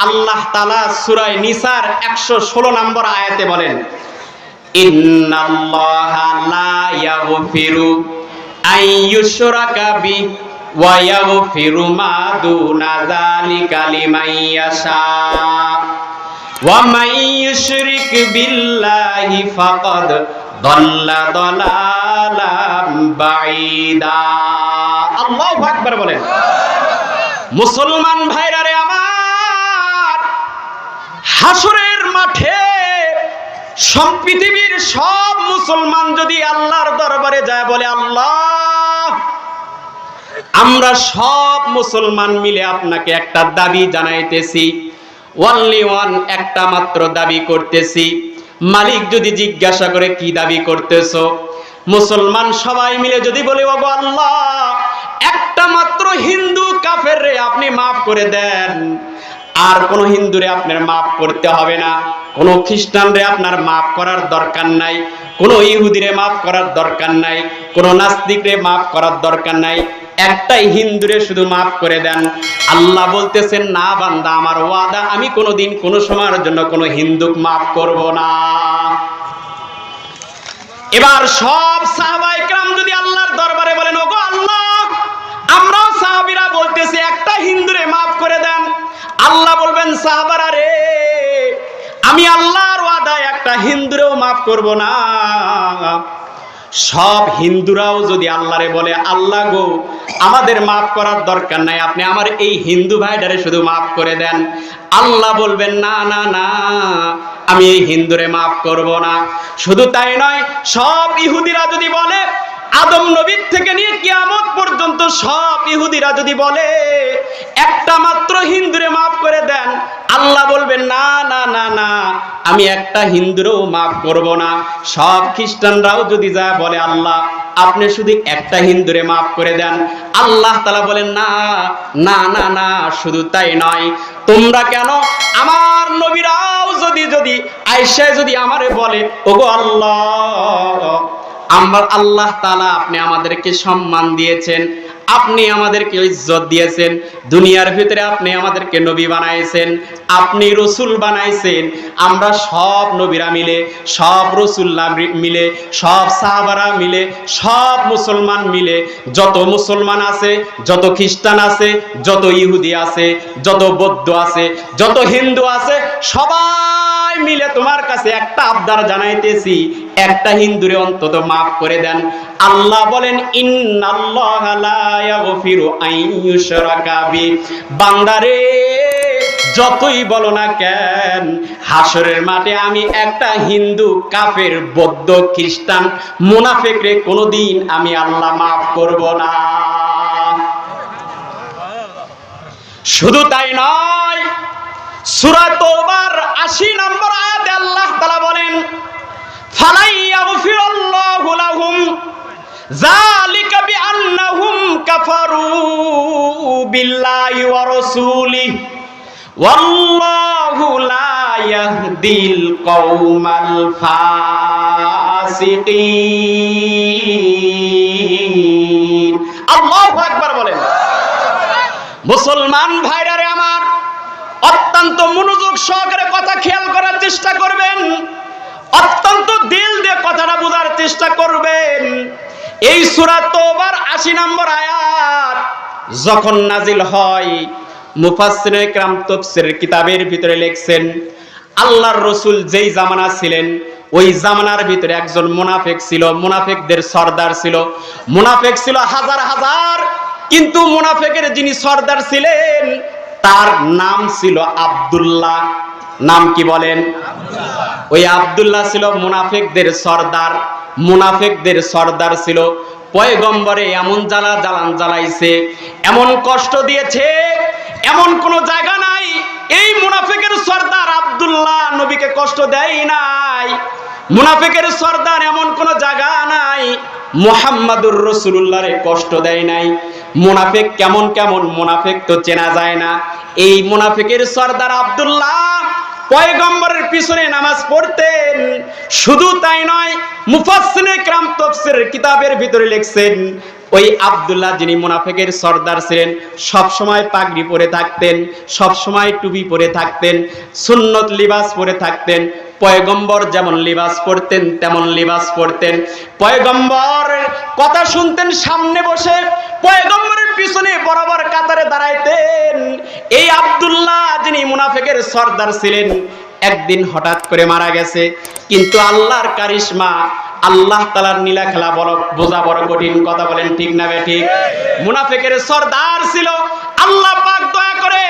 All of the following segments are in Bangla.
আল্লাহ তাআলা সূরা নিসার 116 নম্বর আয়াতে বলেন, ইন্নাল্লাহা লা ইয়াগফিরু আইয়ুশরাকা বি ওয়া ইয়াগফিরু মা দুনা যালিকা লিমান ইয়াশা ওয়া মান ইউশরিক বিল্লাহি ফাকাদ দাল্লা দালালাম বাঈদা। আল্লাহু আকবার বলেন। মুসলমান ভাইরা রে আমার, হাসরের মাঠে পৃথিবীর সব মুসলমান যদি আল্লাহর দরবারে যায় বলে, আল্লাহ আমরা সব মুসলমান মিলে আপনাকে একটা দাবি জানাইতেছি, ওয়ানলি ওয়ান, একটা মাত্র দাবি করতেছি। মালিক যদি জিজ্ঞাসা করে কি দাবি করতেছো, মুসলমান সবাই মিলে যদি বলে, ওগো আল্লাহ একটা মাত্র হিন্দু কাফের রে আপনি মাফ করে দেন, আর কোন হিন্দুরে আপনার মাফ করতে হবে না, কোন খ্রিস্টান রে আপনার মাফ করার দরকার নাই, কোন ইহুদিরে মাফ করার দরকার নাই, কোন নাস্তিক রে মাফ করার দরকার নাই, একটাই হিন্দুরে শুধু মাফ করে দেন। আল্লাহ বলতেছেন, না বান্দা, আমার ওয়াদা, আমি কোনোদিন কোন সময়ের জন্য কোন হিন্দুকে মাফ করব না। এবার সব সাহাবায়ে কেরাম যদি আল্লাহর দরবারে বলেন, ওগো আল্লাহ আমরাও সাহাবীরা বলতেছি একটা হিন্দুরে মাফ করে দেন, আল্লাহ বলবেন, সাহাবারা রে আমি আল্লাহর ওয়াদায় একটা হিন্দুরেও মাফ করব না। সব হিন্দুরাও যদি আল্লাহরে বলে, আল্লাহ গো আমাদের মাফ করার দরকার নাই, আপনি আমার এই হিন্দু ভাইটারে শুধু মাফ করে দেন, আল্লাহ বলবেন, না না না আমি এই হিন্দুরে মাফ করব না। শুধু তাই নয়, সব ইহুদিরা যদি বলে, আদম নবীর থেকে নিয়ে কিয়ামত পর্যন্ত সব ইহুদিরা যদি বলে একটা মাত্র হিন্দুরে মাফ করে দেন, আল্লাহ বলবেন, না না না না আমি একটা হিন্দুরেও মাফ করব না। সব খ্রিস্টানরাও যদি যায় বলে, আল্লাহ আপনি শুধু একটা হিন্দুরে মাফ করে দেন, আল্লাহ তাআলা বলেন, না না না না শুধু তাই নয়, তোমরা কেন আমার নবীরাও যদি আয়েশা যদি আমারে বলে, ওগো আল্লাহ আমার আল্লাহ তাআলা আপনি আমাদেরকে সম্মান দিয়েছেন, আপনি আমাদেরকে ইজ্জত দিয়েছেন, দুনিয়ার ভিতরে আপনি আমাদেরকে নবী বানাইছেন, আপনি রসুল বানাইছেন, আমরা সব নবীরা মিলে, সব রসুল্লাহ মিলে, সব সাহাবারা মিলে, সব মুসলমান মিলে, যত মুসলমান আছে, যত খ্রিস্টান আছে, যত ইহুদি আছে, যত বৌদ্ধ আছে, যত হিন্দু আছে, সবাই মিলে তোমার কাছে একটা আবদার জানাইতেছি, একটা হিন্দুরে অন্তত মাফ করে দেন। আল্লাহ বলেন, ইন্নাল্লাহা লা ইয়াগফিরু আইয়ুশরাকা বি। বান্দারে যতই বলো না কেন, হাসরের মাঠে আমি একটা হিন্দু, কাফের, বৌদ্ধ, খ্রিস্টান, মুনাফিকরে কোনোদিন আমি আল্লাহ মাফ করব না। শুধু তাই নয়, সূরা তাওবার 80 নম্বর আয়াতে আল্লাহ তাআলা বলেন, ফালাই ইয়াগফিরুল্লাহু লাহুম যালিকা বিআন্নাহুম কাফারু বিল্লাহি ওয়া রাসূলিহি ওয়াল্লাহু লা ইয়াহদিল কওমাল ফাসিকিন। আল্লাহু আকবার বলেন। মুসলমান ভাইরা রে আমার, অত্যন্ত মনোযোগ সহকারে কথা খেয়াল করার চেষ্টা করবেন, অত্যন্ত দিল দিয়ে কথাটা বোঝার চেষ্টা করবেন। এই সূরা তাওবার 80 নম্বর আয়াত যখন নাজিল হয়, মুফাসসিরে কেরাম তাফসীরের কিতাবের ভিতরে লিখছেন, আল্লাহর রাসূল যেই জামানা ছিলেন, ওই জামানার ভিতরে একজন মুনাফিক ছিল, মুনাফিকদের সরদার ছিল, মুনাফিক ছিল হাজার হাজার, কিন্তু মুনাফিকের যিনি সরদার ছিলেন তার নাম ছিল আব্দুল্লাহ। নাম কি বলেন? ওই আব্দুল্লাহ ছিল মুনাফিকদের সরদার, মুনাফিকদের সরদার ছিল। পয়গম্বরে এমন জালান জ্বালাইছে, এমন কষ্ট দিয়েছে, এমন কোন জায়গা নাই এই মুনাফিকের সরদার আব্দুল্লাহ নবীকে কষ্ট দেয় নাই। মুনাফিকের সরদার এমন কোন জায়গা নাই মুহাম্মাদুর রাসূলুল্লাহরে কষ্ট দেয় নাই। মুনাফিক কেমন কেমন মুনাফিক তো চেনা যায় না। এই মুনাফিকের সরদার আব্দুল্লাহ পয়গম্বরের পিছনে নামাজ পড়তেন। শুধু তাই নয়, মুফাসসিরে কিরাম তাফসীরের কিতাবের ভিতরে লিখছেন ওই আব্দুল্লাহ যিনি মুনাফিকের সর্দার ছিলেন, সব সময় পাগড়ি পরে থাকতেন, সব সময় টুপি পরে থাকতেন, সুন্নত লিবাস পরে থাকতেন। পয়গম্বর যেমন লিবাস পরতেন তেমন লিবাস পরতেন। পয়গম্বরের কথা শুনতেন সামনে বসে, পয়গম্বরের পিছনে বরাবর কাতারে দাঁড়াইতেন। এই আব্দুল্লাহ যিনি মুনাফিকের সর্দার ছিলেন একদিন হঠাৎ করে মারা গেছে। কিন্তু আল্লাহর কারিশমা, আল্লাহ তাআলার নীলা খেলা বোঝা বড় কঠিন। কথা বলেন ঠিক না ঠিক? মুনাফিকের সর্দার ছিল, আল্লাহ পাক দয়া করে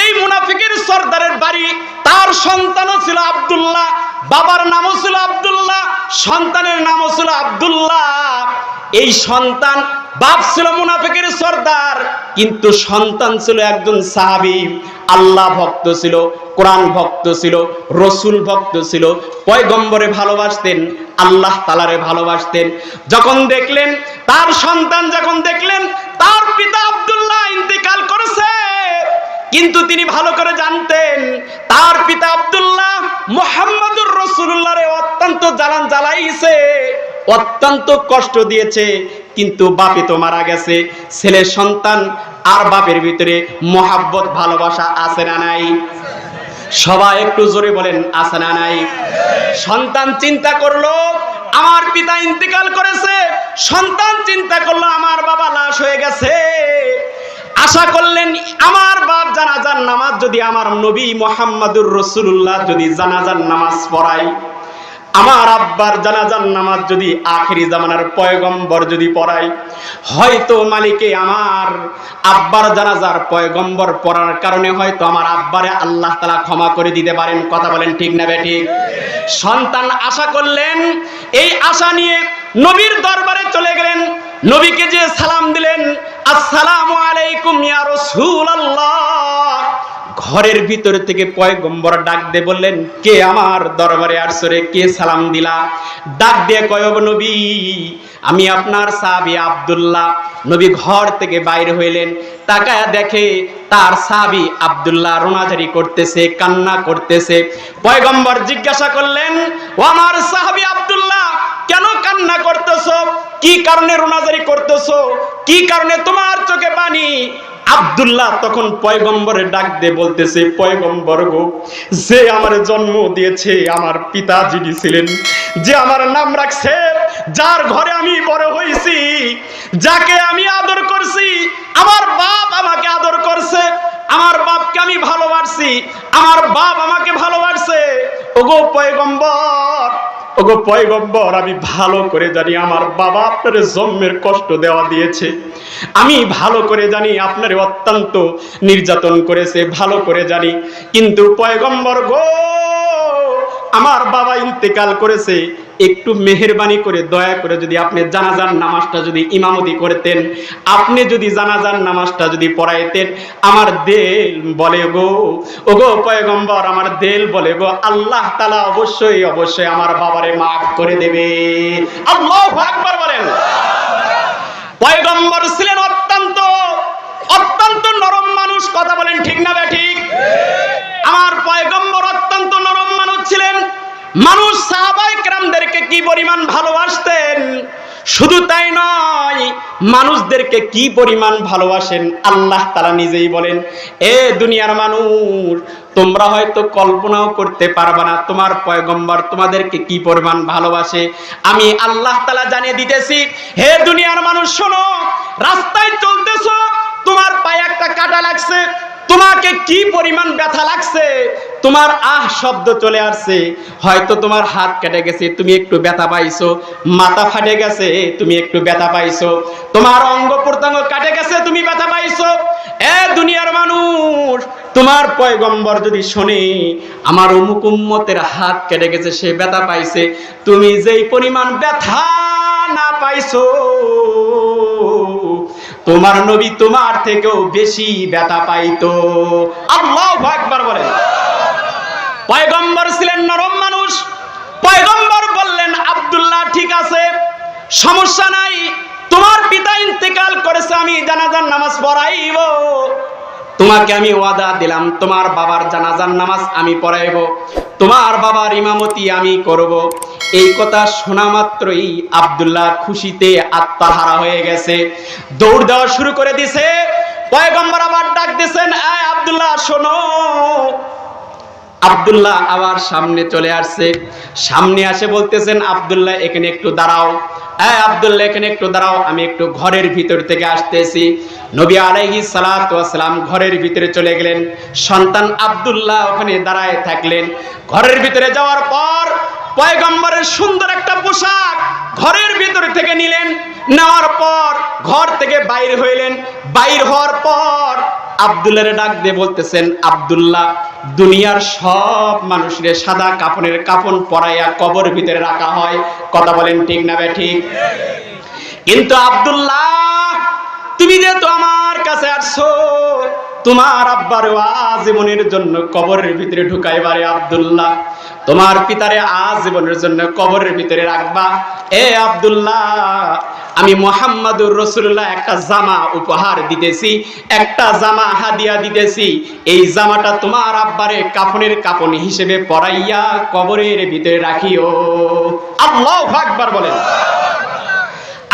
এই মুনাফিকের সর্দারের বাড়ি, তার সন্তানও ছিল আব্দুল্লাহ, বাবার নামও ছিল আব্দুল্লাহ, সন্তানের নামও ছিল আব্দুল্লাহ। এই সন্তান, বাপ ছিল মুনাফিকের সর্দার, কিন্তু সন্তান ছিল একজন সাহাবী, আল্লাহ ভক্ত ছিল, কোরআন ভক্ত ছিল, রসুল ভক্ত ছিল, পয়গম্বরে ভালোবাসতেন, আল্লাহ তাআলারে ভালোবাসতেন। যখন দেখলেন তার সন্তান, যখন দেখলেন তার পিতা আব্দুল্লাহ ইন্তেকাল করেছে, কিন্তু তিনি ভালো করে জানতেন তার পিতা আব্দুল্লাহ মুহাম্মদুর রাসূলুল্লাহরে অত্যন্ত জ্বালান জ্বালাইছে, অত্যন্ত কষ্ট দিয়েছে। কিন্তু বাপে তো মারা গেছে, ছেলে সন্তান আর বাপের ভিতরে মহাব্বত ভালোবাসা আছে না নাই? সবাই একটু জোরে বলেন, আছে না নাই? সন্তান চিন্তা করলো আমার পিতা ইন্তেকাল করেছে, সন্তান চিন্তা করলো আমার বাবা লাশ হয়ে গেছে। আশা করলেন আমার বাপ জানাজার নামাজ যদি আমার নবী মুহাম্মদুর রাসূলুল্লাহ যদি জানাজার নামাজ পড়ায়, আমার আব্বার জানাজার নামাজ যদি আখেরি জামানার পয়গম্বর যদি পড়ায়, হয়তো মালিকে আমার আব্বার জানাজার পয়গম্বর পড়ার কারণে হয়তো আমার আব্বারে আল্লাহ তাআলা ক্ষমা করে দিতে পারেন। কথা বলেন ঠিক না বেঠিক? সন্তান আশা করলেন, এই আশা নিয়ে নবীর দরবারে চলে গেলেন, নবীকে যে সালাম দিলেন, আসসালামু আলাইকুম ইয়া রাসূলুল্লাহ। ঘরের ভিতর থেকে পয়গম্বর ডাক দিয়ে বললেন, কে আমার দরবারে আসছো রে, কে সালাম দিলা? ডাক দিয়ে কয়, ও নবী, আমি আপনার সাহাবী আব্দুল্লাহ। নবী ঘর থেকে বাইরে হইলেন, তাকায়া দেখে তার সাহাবী আব্দুল্লাহ রোনাজারি করতেছে, কান্না করতেছে। পয়গম্বর জিজ্ঞাসা করলেন, ও আমার সাহাবী আব্দুল্লাহ, কেন কান্না করতেছো? কি কারণে রোনাজারি করতেছো? কি কারণে তোমার চোখে পানি? আব্দুল্লাহ তখন পয়গম্বরে ডাক দিয়ে বলতেছে, পয়গম্বর গো, যে আমার জন্ম দিয়েছে, আমার পিতা যিনি ছিলেন, যে আমার নাম রাখছে, যার ঘরে আমি বড় হয়েছি, যাকে আমি আদর করছি, আমার বাপ আমাকে আদর করছে, আমার বাপকে আমি ভালোবাসি, আমার বাপ আমাকে ভালোবাসে। ওগো পয়গম্বর, ওগো পয়গম্বর, আমি ভালো করে জানি আমার বাবা আপনার জন্মের কষ্ট দেওয়া দিয়েছে, আমি ভালো করে জানি আপনার অত্যন্ত নির্যাতন করেছে, ভালো করে জানি। কিন্তু পয়গম্বর গো, আমার বাবা ইন্তেকাল করেছে, একটু মেহেরবানি করে দয়া করে যদি আপনি জানাজার নামাজটা যদি ইমামতি করতেন, আপনি যদি জানাজার নামাজটা যদি পড়াইতেন, আমার দিল বলে গো, ওগো পয়গম্বর, আমার দিল বলে গো, আল্লাহ তাআলা অবশ্যই অবশ্যই আমার বাবারে মাফ করে দেবে। আল্লাহু আকবার বলেন। পয়গম্বর ছিলেন অত্যন্ত অত্যন্ত নরম মানুষ। কথা বলেন ঠিক না ঠিক? আমার পয়গম্বর অত্যন্ত নরম মানুষ ছিলেন। মানুষ সাহাবায়ে কেরামদেরকে কি পরিমাণ ভালোবাসতেন, শুধু তাই নয়, মানুষদেরকে কি পরিমাণ ভালোবাসেন আল্লাহ তাআলা নিজেই বলেন, এ দুনিয়ার মানুষ, তোমরা হয়তো কল্পনাও করতে পারবে না তোমার পয়গম্বর তোমাদেরকে কি পরিমাণ ভালোবাসে। আমি আল্লাহ তাআলা জানিয়ে দিতেছি, হে দুনিয়ার মানুষ শোনো, রাস্তায় চলতেছো, তোমার পায়ে একটা কাঁটা লাগছে, তোমাকে কি পরিমাণ ব্যথা লাগছে, তোমার আহ শব্দ চলে আসছে, হয়তো তোমার হাত কেটে গেছে, তুমি একটু ব্যথা পাইছো, মাথা ফাটে গেছে, তুমি একটু ব্যথা পাইছো, তোমার অঙ্গ প্রত্যঙ্গ কাটে গেছে, তুমি ব্যথা পাইছো। এ দুনিয়ার মানুষ, তোমার পয়গম্বর যদি শোনে আমার অমুক উম্মতের হাত কেটে গেছে, সে ব্যথা পাইছে, তুমি যেই পরিমাণ ব্যথা না পাইছো, তোমার নবী তোমার থেকেও বেশি ব্যথা পাইতো। আল্লাহু আকবার বলেন। পয়গম্বর ছিলেন নরম মানুষ। পয়গম্বর বললেন, আব্দুল্লাহ ঠিক আছে, সমস্যা নাই, তোমার পিতা ইন্তেকাল করেছে, আমি জানাজার নামাজ পড়াইব, তোমাকে আমি ওয়াদা দিলাম তোমার বাবার জানাজার নামাজ আমি পড়াইব, তোমার বাবার ইমামতি আমি করব। এই কথা শোনা মাত্রই আব্দুল্লাহ খুশিতে আত্মহারা হয়ে গেছে, দৌড় দেওয়া শুরু করে দিছে। পয়গম্বর আবার ডাক দিয়েছেন, আয় আব্দুল্লাহ শোনো। আব্দুল্লাহ আবার সামনে চলে আসছে, সামনে আসে বলতেছেন, আব্দুল্লাহ এখানে একটু দাঁড়াও, হ্যাঁ আব্দুল্লাহ এখানে একটু দাঁড়াও, আমি একটু ঘরের ভিতর থেকে আসতেছি। নবী আলাইহিস সালাতু ওয়াস সালাম ঘরের ভিতরে চলে গেলেন, সন্তান আব্দুল্লাহ ওখানে দাঁড়ায় থাকলেন। ঘরের ভিতরে যাওয়ার পর পয়গম্বরের সুন্দর একটা পোশাক ঘরের ভিতর থেকে নিলেন, নেওয়ার পর ঘর থেকে বাইর হইলেন। বাইর হওয়ার পর আব্দুল্লাহরে ডাক দিয়ে বলতেছেন, আব্দুল্লাহ দুনিয়ার সব মানুষের সাদা কাফনের কাফন পরাইয়া কবর ভিতরে রাখা হয়, কথা বলেন ঠিক না ঠিক? কিন্তু আব্দুল্লাহ তুমি যেহেতু আমার কাছে আসছো, তোমার আব্বার আজীবনের জন্য কবরের ভিতরে ঢুকাইবারে আব্দুল্লাহ, তোমার পিতারে আজীবনের জন্য কবরের ভিতরে রাখবা। এ আব্দুল্লাহ আমি মুহাম্মাদুর রাসূলুল্লাহ একটা জামা উপহার দিতেছি, একটা জামা হাদিয়া দিতেছি, এই জামাটা তোমার আব্বারে কাফনের কাফন হিসেবে পরাইয়া কবরের ভিতরে রাখিও। আল্লাহু আকবার বলেন।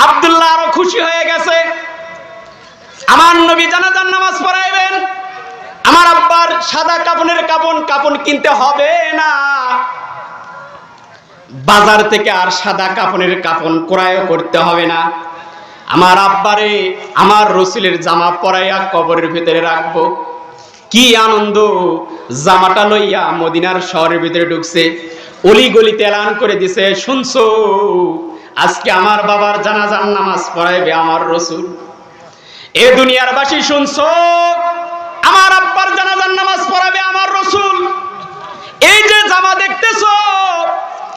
আব্দুল্লাহ আরো খুশি হয়ে গেছে, আমার নবী জানাজার নামাজ পড়াইবেন, আমার আব্বার সাদা কাফনের কাফন কিনতে হবে না, বাজার থেকে আর সাদা কাফনের কাফন ক্রয় করতে হবে না, আমার আব্বারে আমার রাসূলের জামা পরাইয়া কবরের ভিতরে রাখবো। কি আনন্দ! জামাটা লইয়া মদিনার শহরের ভিতরে ঢুকছে, অলি গলিতে এলান করে দিছে, শুনছো আজকে আমার বাবার জানাজার নামাজ পড়াইবে আমার রাসূল। এ দুনিয়ার বাসী শুনছো, আমার আব্বার জানাজার নামাজ পড়াবে আমার রাসূল। এই যে জামা দেখতেছো,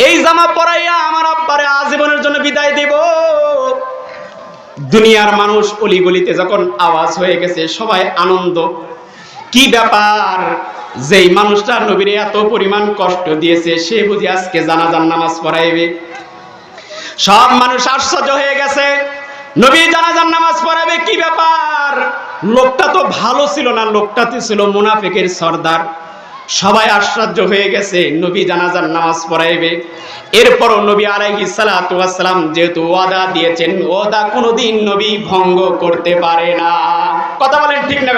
এই জামা পরাইয়া আমার আব্বারে আজীবনের জন্য বিদায় দেব। দুনিয়ার মানুষ অলিগলিতে যখন আওয়াজ হয়ে গেছে, সবাই আনন্দ। কি ব্যাপার, যেই মানুষটা নবীরে এত পরিমাণ কষ্ট দিয়েছে সে বুঝি আজকে জানাজার নামাজ পড়াইবে। সব মানুষ আশ্চর্য হয়ে গেছে, নবী জানাজার নামাজ পড়াবে, কি ব্যাপার? লোকটা তো ভালো ছিল না, লোকটাতে ছিল মুনাফিকের সর্দার। সবাই আশ্চর্য হয়ে গেছে, নবী জানাজার নামাজ পড়াইবে। এরপরও নবী আলাইহিস সালাতু ওয়াস সালাম যেহেতু ওয়াদা দিয়েছেন, ওয়াদা কোনোদিন নবী ভঙ্গ করতে পারে না, কথা বলেন ঠিক না?